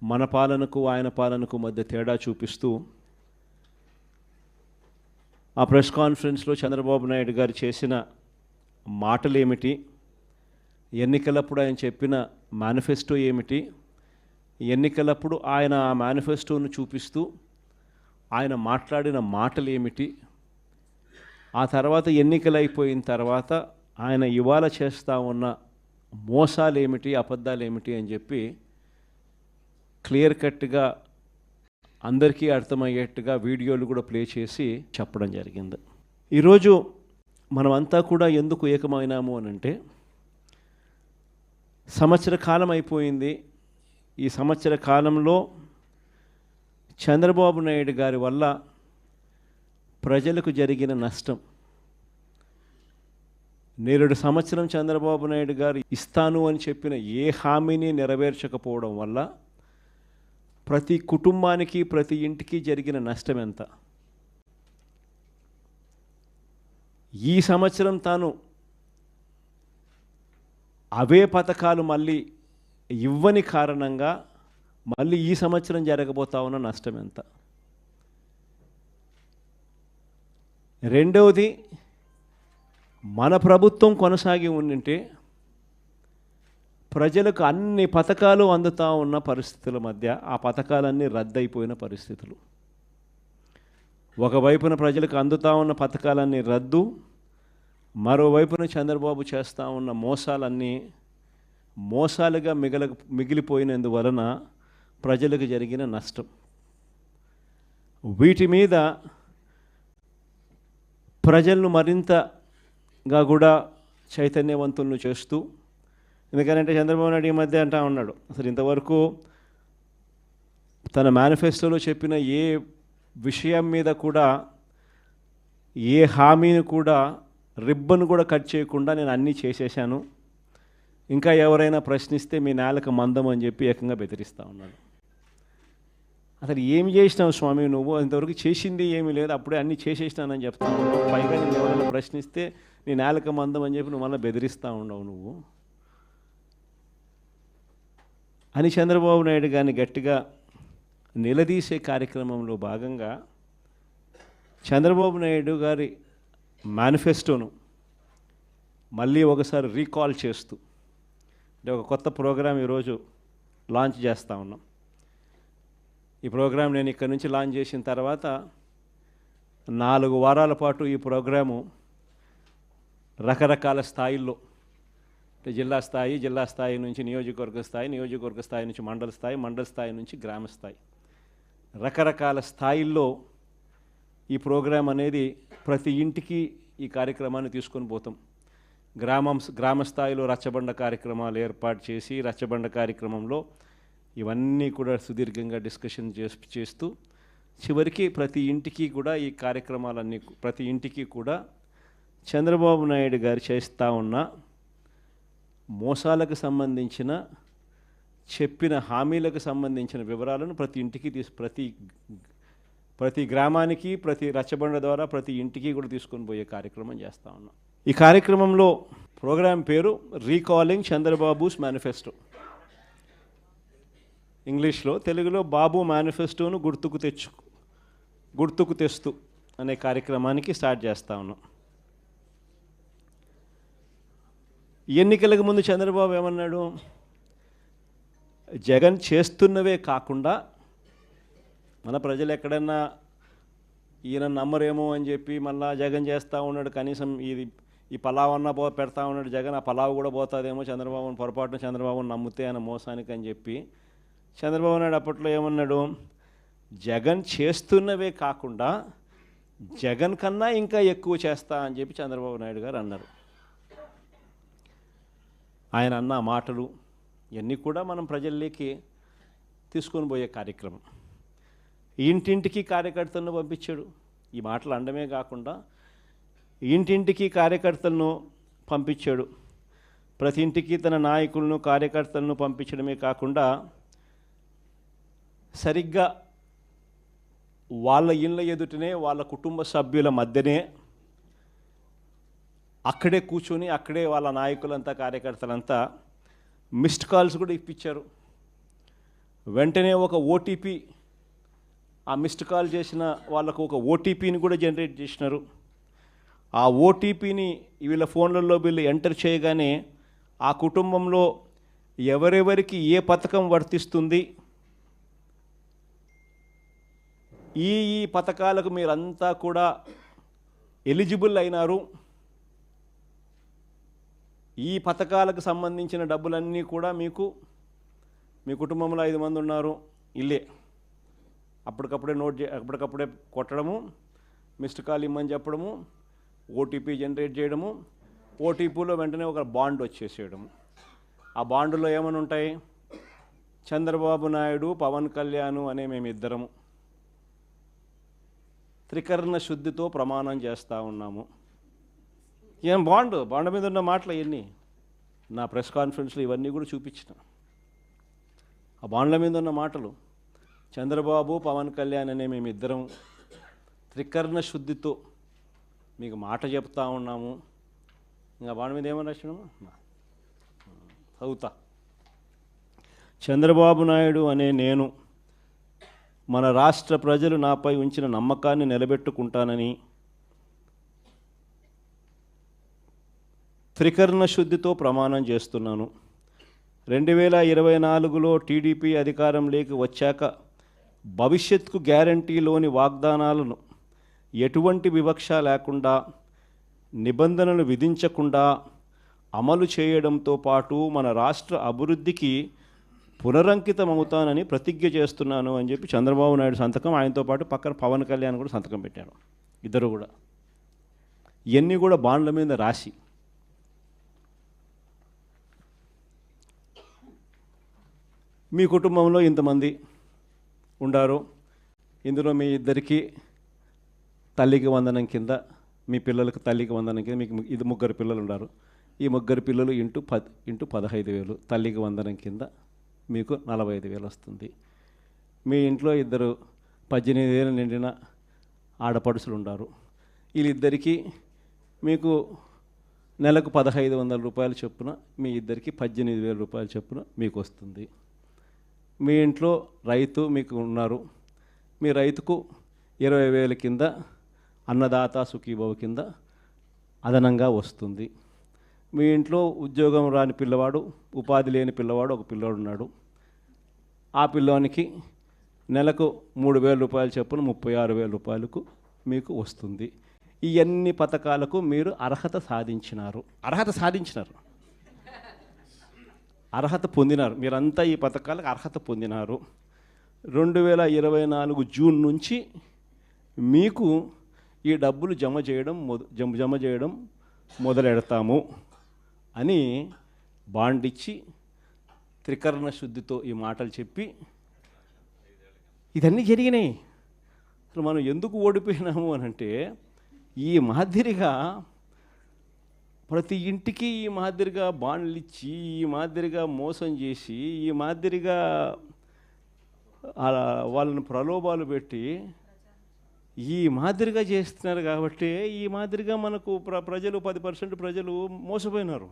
మన పాలనకు ఆయన పాలనకు మధ్య తేడా చూపిస్తూ ఆ ప్రెస్ కాన్ఫరెన్స్లో చంద్రబాబు నాయుడు గారు చేసిన మాటలు ఏమిటి, ఎన్నికలప్పుడు ఆయన చెప్పిన మేనిఫెస్టో ఏమిటి, ఎన్నికలప్పుడు ఆయన ఆ మేనిఫెస్టోను చూపిస్తూ ఆయన మాట్లాడిన మాటలు ఏమిటి, ఆ తర్వాత ఎన్నికలు అయిపోయిన తర్వాత ఆయన ఇవాళ చేస్తూ ఉన్న మోసాలు ఏమిటి, అబద్ధాలు ఏమిటి అని చెప్పి క్లియర్ కట్గా అందరికీ అర్థమయ్యేట్టుగా వీడియోలు కూడా ప్లే చేసి చెప్పడం జరిగింది. ఈరోజు మనమంతా కూడా ఎందుకు ఏకమైనాము అని అంటే, సంవత్సర కాలం అయిపోయింది. ఈ సంవత్సర కాలంలో చంద్రబాబు నాయుడు గారి వల్ల ప్రజలకు జరిగిన నష్టం, నేరుడు సంవత్సరం చంద్రబాబు నాయుడు గారు ఇస్తాను అని చెప్పిన ఏ హామీని నెరవేర్చకపోవడం వల్ల ప్రతి కుటుంబానికి ప్రతి ఇంటికి జరిగిన నష్టం ఎంత. ఈ సంవత్సరం తాను అవే పథకాలు మళ్ళీ ఇవ్వని కారణంగా మళ్ళీ ఈ సంవత్సరం జరగబోతా ఉన్న నష్టం ఎంత. రెండవది, మన ప్రభుత్వం కొనసాగి ఉండింటే ప్రజలకు అన్ని పథకాలు అందుతూ ఉన్న పరిస్థితుల మధ్య ఆ పథకాలన్నీ రద్దయిపోయిన పరిస్థితులు. ఒకవైపున ప్రజలకు అందుతూ ఉన్న పథకాలన్నీ రద్దు, మరోవైపున చంద్రబాబు చేస్తూ ఉన్న మోసాలన్నీ మోసాలుగా మిగిలిపోయినందువలన ప్రజలకు జరిగిన నష్టం. వీటి మీద ప్రజలను మరింతగా కూడా చైతన్యవంతులను చేస్తూ, ఎందుకంటే చంద్రబాబు నాయుడు ఈ మధ్య అంటా ఉన్నాడు, అసలు ఇంతవరకు తన మేనిఫెస్టోలో చెప్పిన ఏ విషయం మీద కూడా, ఏ హామీని కూడా రిబ్బన్ కూడా కట్ చేయకుండా నేను అన్నీ చేసేసాను, ఇంకా ఎవరైనా ప్రశ్నిస్తే మీ నేలకు మందం అని చెప్పి ఏకంగా బెదిరిస్తూ ఉన్నాడు. అసలు ఏమి చేసినావు స్వామి నువ్వు? ఇంతవరకు చేసింది ఏమీ లేదు, అప్పుడే అన్నీ చేసేసినానని చెప్తా ఉన్నావు. పైగా నేను ఎవరైనా ప్రశ్నిస్తే నీ నేలకు మందం అని చెప్పి నువ్వు మళ్ళీ బెదిరిస్తూ ఉండవు నువ్వు అని చంద్రబాబు నాయుడు గారిని గట్టిగా నిలదీసే కార్యక్రమంలో భాగంగా చంద్రబాబు నాయుడు గారి మేనిఫెస్టోను మళ్ళీ ఒకసారి రీకాల్ చేస్తూ అంటే ఒక కొత్త ప్రోగ్రాం ఈరోజు లాంచ్ చేస్తూ ఉన్నాం. ఈ ప్రోగ్రాం నేను ఇక్కడ నుంచి లాంచ్ చేసిన తర్వాత 4 వారాల పాటు ఈ ప్రోగ్రాము రకరకాల స్థాయిల్లో, జిల్లా స్థాయి నుంచి నియోజకవర్గ స్థాయి నుంచి మండల స్థాయి నుంచి గ్రామ స్థాయి, రకరకాల స్థాయిల్లో ఈ ప్రోగ్రాం అనేది ప్రతి ఇంటికి ఈ కార్యక్రమాన్ని తీసుకొని పోతాం. గ్రామ స్థాయిలో రచ్చబండ కార్యక్రమాలు ఏర్పాటు చేసి రచ్చబండ కార్యక్రమంలో ఇవన్నీ కూడా సుదీర్ఘంగా డిస్కషన్ చేస్తూ చివరికి ప్రతి ఇంటికి కూడా ఈ కార్యక్రమాలన్నీ ప్రతి ఇంటికి కూడా చంద్రబాబు నాయుడు గారు చేస్తూ ఉన్న మోసాలకు సంబంధించిన చెప్పిన హామీలకు సంబంధించిన వివరాలను ప్రతి ఇంటికి ప్రతి గ్రామానికి ప్రతి రచ్చబండ ద్వారా ప్రతి ఇంటికి కూడా తీసుకొని పోయే కార్యక్రమం చేస్తూ ఉన్నాం. ఈ కార్యక్రమంలో ప్రోగ్రాం పేరు రీకాలింగ్ చంద్రబాబుస్ మేనిఫెస్టో, ఇంగ్లీష్లో, తెలుగులో బాబు మేనిఫెస్టోను గుర్తుకు తెస్తూ అనే కార్యక్రమానికి స్టార్ట్ చేస్తూ ఉన్నాం. ఎన్నికలకు ముందు చంద్రబాబు ఏమన్నాడు? జగన్ చేస్తున్నవే కాకుండా మన ప్రజలు ఎక్కడన్నా ఈయన నమ్మరేమో అని చెప్పి మళ్ళా జగన్ చేస్తూ ఉన్నాడు, కనీసం ఈ పలావ్ అన్నా పెడతా ఉన్నాడు జగన్, ఆ పలావ్ కూడా పోతుందేమో చంద్రబాబుని పొరపాటున చంద్రబాబుని నమ్మితే ఆయన మోసానికి అని చెప్పి చంద్రబాబు నాయుడు అప్పట్లో ఏమన్నాడు? జగన్ చేస్తున్నవే కాకుండా జగన్ కన్నా ఇంకా ఎక్కువ చేస్తా అని చెప్పి చంద్రబాబు నాయుడు గారు అన్నారు. ఆయన అన్న మాటలు ఇవన్నీ కూడా మనం ప్రజల్లోకి తీసుకొని పోయే కార్యక్రమం. ఇంటింటికి కార్యకర్తలను పంపించాడు. ఈ మాటలు అనడమే కాకుండా ఇంటింటికి కార్యకర్తలను పంపించాడు. ప్రతి ఇంటికి తన నాయకులను కార్యకర్తలను పంపించడమే కాకుండా సరిగ్గా వాళ్ళ ఇళ్ళ ఎదుటనే వాళ్ళ కుటుంబ సభ్యుల మధ్యనే అక్కడే కూర్చొని అక్కడే వాళ్ళ నాయకులంతా కార్యకర్తలంతా మిస్డ్ కాల్స్ కూడా ఇప్పించారు. వెంటనే ఒక ఓటీపీ, ఆ మిస్డ్ కాల్ చేసిన వాళ్ళకు ఒక ఓటీపీని కూడా జనరేట్ చేసినారు. ఆ ఓటీపీని వీళ్ళ ఫోన్లలో వీళ్ళు ఎంటర్ చేయగానే ఆ కుటుంబంలో ఎవరెవరికి ఏ పథకం వర్తిస్తుంది, ఈ పథకాలకు మీరంతా కూడా ఎలిజిబుల్ అయినారు, ఈ పథకాలకు సంబంధించిన డబ్బులన్నీ కూడా మీకు, మీ కుటుంబంలో 5 మంది ఉన్నారు, ఇల్లే అప్పటికప్పుడే కొట్టడము, మిస్డ్ కాల్ ఇమ్మని చెప్పడము, ఓటీపీ జనరేట్ చేయడము, ఓటీపీలో వెంటనే ఒక బాండ్ వచ్చేసేయడము. ఆ బాండులో ఏమని ఉంటాయి, చంద్రబాబు నాయుడు, పవన్ కళ్యాణ్ అనే మేమిద్దరము త్రికరణ శుద్ధితో ప్రమాణం చేస్తూ ఉన్నాము. ఏం బాండ్ మీద ఉన్న మాటలు ఇవన్నీ నా ప్రెస్ కాన్ఫరెన్స్లో ఇవన్నీ కూడా చూపించిన. ఆ బాండ్ల మీద ఉన్న మాటలు, చంద్రబాబు, పవన్ కళ్యాణ్ అనే మేమిద్దరం త్రికరణ శుద్ధితో మీకు మాట చెప్తా ఉన్నాము. ఇంకా బాండ్ మీద ఏమని రాసినాము చదువుతా. చంద్రబాబు నాయుడు అనే నేను మన రాష్ట్ర ప్రజలు నాపై ఉంచిన నమ్మకాన్ని నిలబెట్టుకుంటానని త్రికరణ శుద్ధితో ప్రమాణం చేస్తున్నాను. 2024లో టీడీపీ అధికారంలోకి వచ్చాక భవిష్యత్తుకు గ్యారంటీలోని వాగ్దానాలను ఎటువంటి వివక్ష లేకుండా, నిబంధనలు విధించకుండా అమలు చేయడంతో పాటు మన రాష్ట్ర అభివృద్ధికి పునరంకితమవుతానని ప్రతిజ్ఞ చేస్తున్నాను అని చెప్పి చంద్రబాబు నాయుడు సంతకం, ఆయనతో పాటు పక్కన పవన్ కళ్యాణ్ కూడా సంతకం పెట్టారు. ఇద్దరు కూడా ఇవన్నీ కూడా బాండ్ల మీద రాసి, మీ కుటుంబంలో ఇంతమంది ఉండారు, ఇందులో మీ ఇద్దరికి తల్లికి వందనం కింద, మీ పిల్లలకు తల్లికి వందనం కింద, మీకు ఇది 3 పిల్లలు ఉన్నారు, ఈ 3 పిల్లలు ఇంటూ 15,000 తల్లికి వందనం కింద మీకు 45,000 వస్తుంది. మీ ఇంట్లో 2 18 నిండిన ఆడపడుచులు ఉన్నారు, వీళ్ళిద్దరికీ మీకు నెలకు 1,500 రూపాయలు చొప్పున, మీ ఇద్దరికి 18,000 రూపాయలు చొప్పున మీకు వస్తుంది. మీ ఇంట్లో రైతు మీకు ఉన్నారు, మీ రైతుకు 20,000 కింద అన్నదాత సుఖీభవ కింద అదనంగా వస్తుంది. మీ ఇంట్లో ఉద్యోగం రాని పిల్లవాడు, ఉపాధి లేని పిల్లవాడు ఒక పిల్లవాడు ఉన్నాడు, ఆ పిల్లోనికి నెలకు 3,000 రూపాయలు చొప్పున 36,000 రూపాయలకు మీకు వస్తుంది. ఈ అన్ని పథకాలకు మీరు అర్హత సాధించినారు, అర్హత పొందినారు. మీరంతా ఈ పథకాలకు అర్హత పొందినారు. 2024 జూన్ నుంచి మీకు ఈ డబ్బులు జమ చేయడం మొదలెడతాము అని బాండ్ ఇచ్చి త్రికరణ శుద్ధితో ఈ మాటలు చెప్పి ఇదన్నీ జరిగినాయి. అసలు మనం ఎందుకు ఓడిపోయినాము అని అంటే, ఈ మాదిరిగా ప్రతి ఇంటికి ఈ మాదిరిగా బాండ్లు ఇచ్చి, ఈ మాదిరిగా మోసం చేసి, ఈ మాదిరిగా వాళ్ళని ప్రలోభాలు పెట్టి ఈ మాదిరిగా చేస్తున్నారు. కాబట్టి ఈ మాదిరిగా మనకు ప్రజలు 10% ప్రజలు మోసపోయినారు.